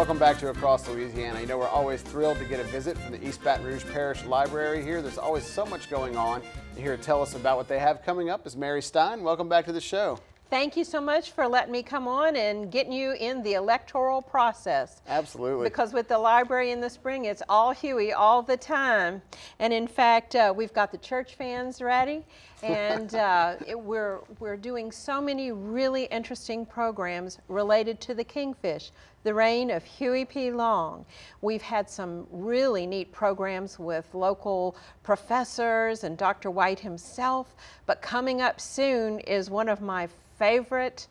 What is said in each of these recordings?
Welcome back to Across Louisiana. You know, we're always thrilled to get a visit from the East Baton Rouge Parish Library here. There's always so much going on. And here to tell us about what they have coming up is Mary Stein. Welcome back to the show. Thank you so much for letting me come on and getting you in the electoral process. Absolutely. Because with the library in the spring, it's all Huey all the time. And in fact, we've got the church fans ready, and we're doing so many really interesting programs related to the kingfish, the reign of Huey P. Long. We've had some really neat programs with local professors and Dr. White himself, but coming up soon is one of my favorite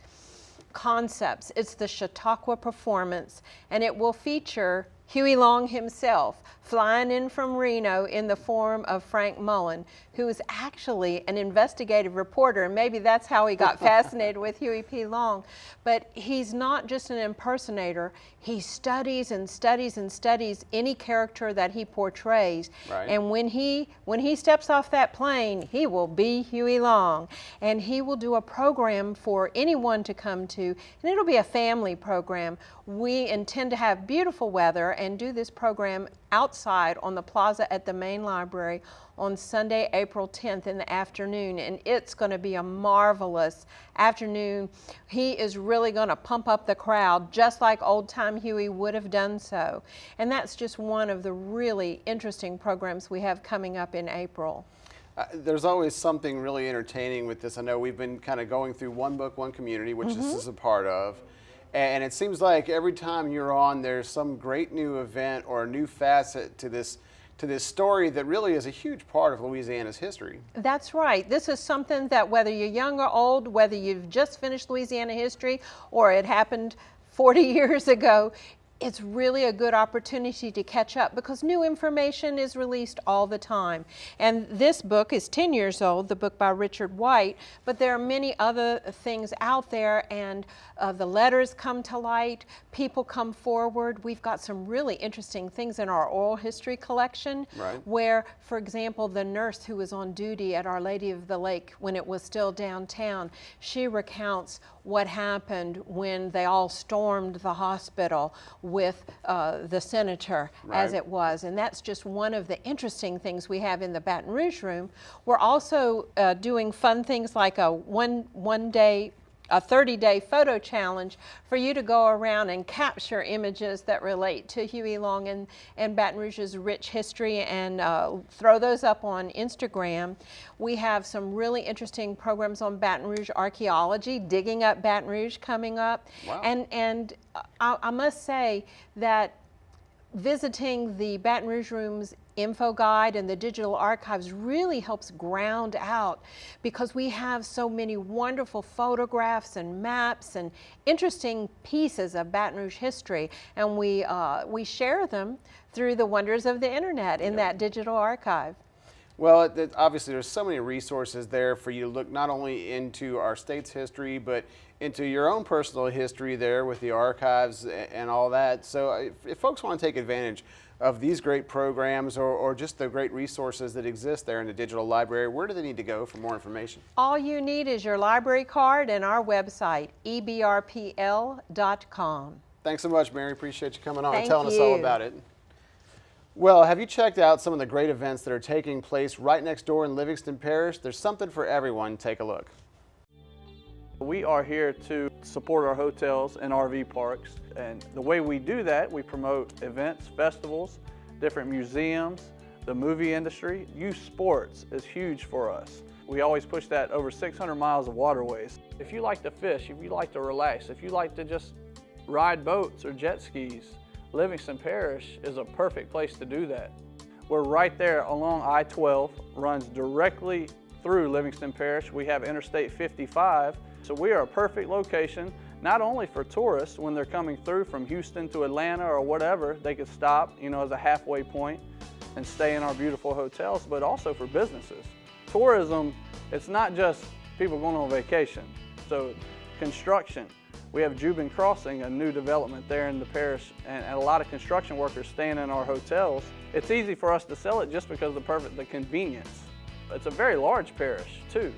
concepts. It's the Chautauqua performance, and it will feature Huey Long himself flying in from Reno in the form of Frank Mullen, who is actually an investigative reporter, and maybe that's how he got fascinated with Huey P. Long. But he's not just an impersonator. He studies and studies and studies any character that he portrays. Right. And when he steps off that plane, he will be Huey Long. And he will do a program for anyone to come to, and it'll be a family program. We intend to have beautiful weather and do this program outside on the plaza at the main library on Sunday, April 10th in the afternoon, and it's going to be a marvelous afternoon. He is really going to pump up the crowd just like old-time Huey would have done so. And that's just one of the really interesting programs we have coming up in April. There's always something really entertaining with this. I know we've been kind of going through One Book, One Community, which this is a part of. And it seems like every time you're on, there's some great new event or a new facet to this story that really is a huge part of Louisiana's history. That's right. This is something that whether you're young or old, whether you've just finished Louisiana history or it happened 40 years ago, it's really a good opportunity to catch up because new information is released all the time. And this book is 10 years old, the book by Richard White, but there are many other things out there, and the letters come to light, people come forward. We've got some really interesting things in our oral history collection, right, where, for example, the nurse who was on duty at Our Lady of the Lake when it was still downtown, she recounts what happened when they all stormed the hospital with the senator, right, as it was. And that's just one of the interesting things we have in the Baton Rouge room. We're also doing fun things like a 30-day photo challenge for you to go around and capture images that relate to Huey Long and Baton Rouge's rich history and throw those up on Instagram. We have some really interesting programs on Baton Rouge archaeology, digging up Baton Rouge coming up. Wow. And I must say that visiting the Baton Rouge Room's info guide and the digital archives really helps ground out, because we have so many wonderful photographs and maps and interesting pieces of Baton Rouge history, and we share them through the wonders of the internet in that digital archive. Well, obviously there's so many resources there for you to look not only into our state's history, but into your own personal history there with the archives and all that. So if folks want to take advantage of these great programs or just the great resources that exist there in the digital library, where do they need to go for more information? All you need is your library card and our website, ebrpl.com. Thanks so much, Mary. Appreciate you coming on Thank and telling us you. all about it. Well, have you checked out some of the great events that are taking place right next door in Livingston Parish? There's something for everyone. Take a look. We are here to support our hotels and RV parks, and the way we do that, we promote events, festivals, different museums, the movie industry. Youth sports is huge for us. We always push that over 600 miles of waterways. If you like to fish, if you like to relax, if you like to just ride boats or jet skis, Livingston Parish is a perfect place to do that. We're right there along I-12, runs directly through Livingston Parish. We have Interstate 55, so we are a perfect location, not only for tourists when they're coming through from Houston to Atlanta or whatever, they could stop, as a halfway point and stay in our beautiful hotels, but also for businesses. Tourism, it's not just people going on vacation. So construction, we have Jubin Crossing, a new development there in the parish, and a lot of construction workers staying in our hotels. It's easy for us to sell it just because of the convenience. It's a very large parish too.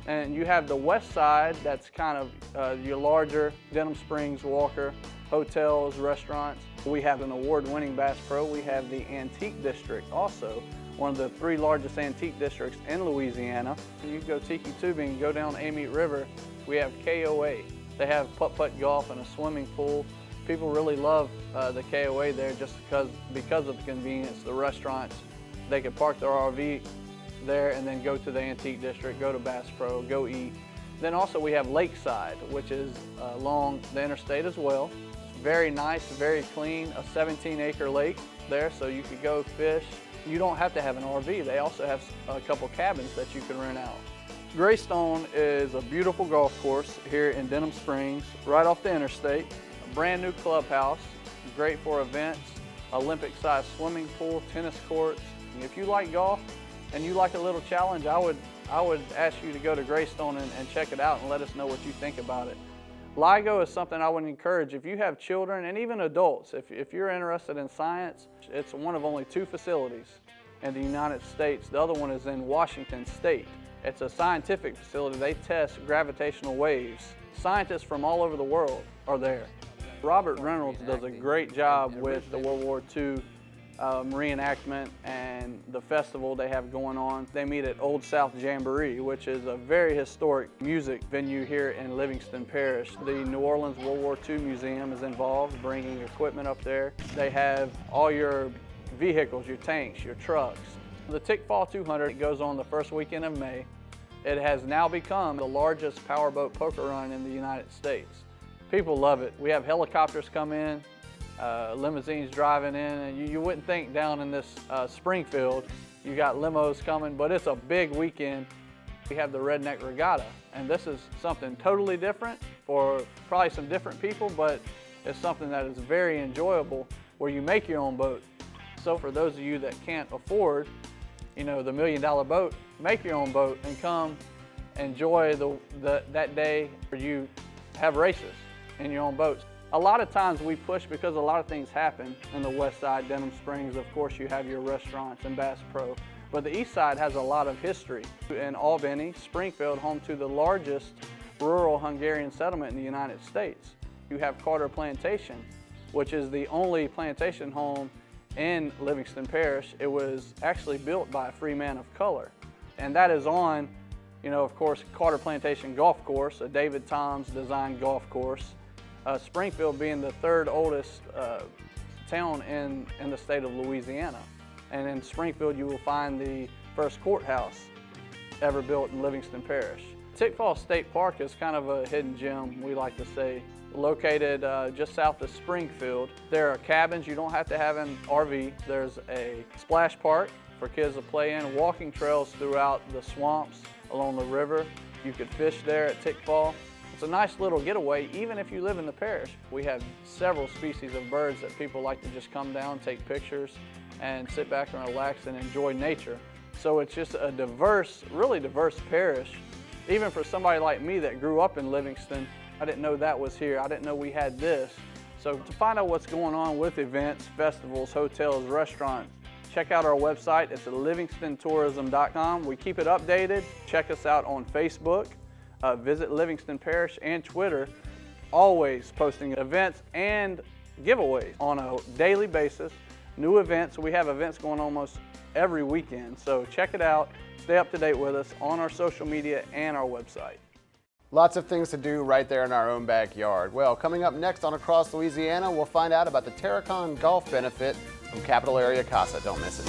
And you have the west side, that's kind of your larger Denham Springs, Walker, hotels, restaurants. We have an award-winning Bass Pro. We have the Antique District also, one of the 3 largest antique districts in Louisiana. You go tiki tubing, go down Amite River, we have KOA. They have putt-putt golf and a swimming pool. People really love the KOA there just because of the convenience, the restaurants. They could park their RV there and then go to the Antique District, go to Bass Pro, go eat. Then also we have Lakeside, which is along the interstate as well. It's very nice, very clean, a 17-acre lake there, so you could go fish. You don't have to have an RV. They also have a couple cabins that you can rent out. Greystone is a beautiful golf course here in Denham Springs, right off the interstate. A brand new clubhouse, great for events, Olympic-sized swimming pool, tennis courts. If you like golf and you like a little challenge, I would ask you to go to Greystone and check it out and let us know what you think about it. LIGO is something I would encourage if you have children and even adults. If you're interested in science, it's one of only 2 facilities in the United States. The other one is in Washington State. It's a scientific facility. They test gravitational waves. Scientists from all over the world are there. Robert Reynolds does a great job with the World War II reenactment and the festival they have going on. They meet at Old South Jamboree, which is a very historic music venue here in Livingston Parish. The New Orleans World War II Museum is involved, bringing equipment up there. They have all your vehicles, your tanks, your trucks. The Tickfall 200 goes on the first weekend of May. It has now become the largest powerboat poker run in the United States. People love it. We have helicopters come in, limousines driving in, and you wouldn't think down in this Springfield you got limos coming, but it's a big weekend. We have the Redneck Regatta, and this is something totally different for probably some different people, but it's something that is very enjoyable where you make your own boat. So for those of you that can't afford, the $1 million boat, make your own boat and come enjoy that day where you have races in your own boats. A lot of times we push because a lot of things happen in the west side, Denham Springs. Of course, you have your restaurants and Bass Pro, but the east side has a lot of history. In Albany, Springfield, home to the largest rural Hungarian settlement in the United States. You have Carter Plantation, which is the only plantation home in Livingston Parish. It was actually built by a free man of color, and that is on, of course, Carter Plantation Golf Course, a David Toms designed golf course. Springfield being the 3rd oldest town in the state of Louisiana. And in Springfield, you will find the first courthouse ever built in Livingston Parish. Tickfall State Park is kind of a hidden gem, we like to say. Located just south of Springfield. There are cabins. You don't have to have an RV. There's a splash park for kids to play in, walking trails throughout the swamps along the river. You could fish there at Tickfall. It's a nice little getaway, even if you live in the parish. We have several species of birds that people like to just come down, take pictures, and sit back and relax and enjoy nature. So it's just a diverse, really diverse parish. Even for somebody like me that grew up in Livingston, I didn't know that was here. I didn't know we had this. So to find out what's going on with events, festivals, hotels, restaurants, check out our website. It's at livingstonTourism.com. We keep it updated. Check us out on Facebook. Visit Livingston Parish and Twitter, always posting events and giveaways on a daily basis. New events. We have events going almost every weekend. So check it out. Stay up to date with us on our social media and our website. Lots of things to do right there in our own backyard. Well, coming up next on Across Louisiana, we'll find out about the Terracon Golf benefit from Capital Area Casa. Don't miss it.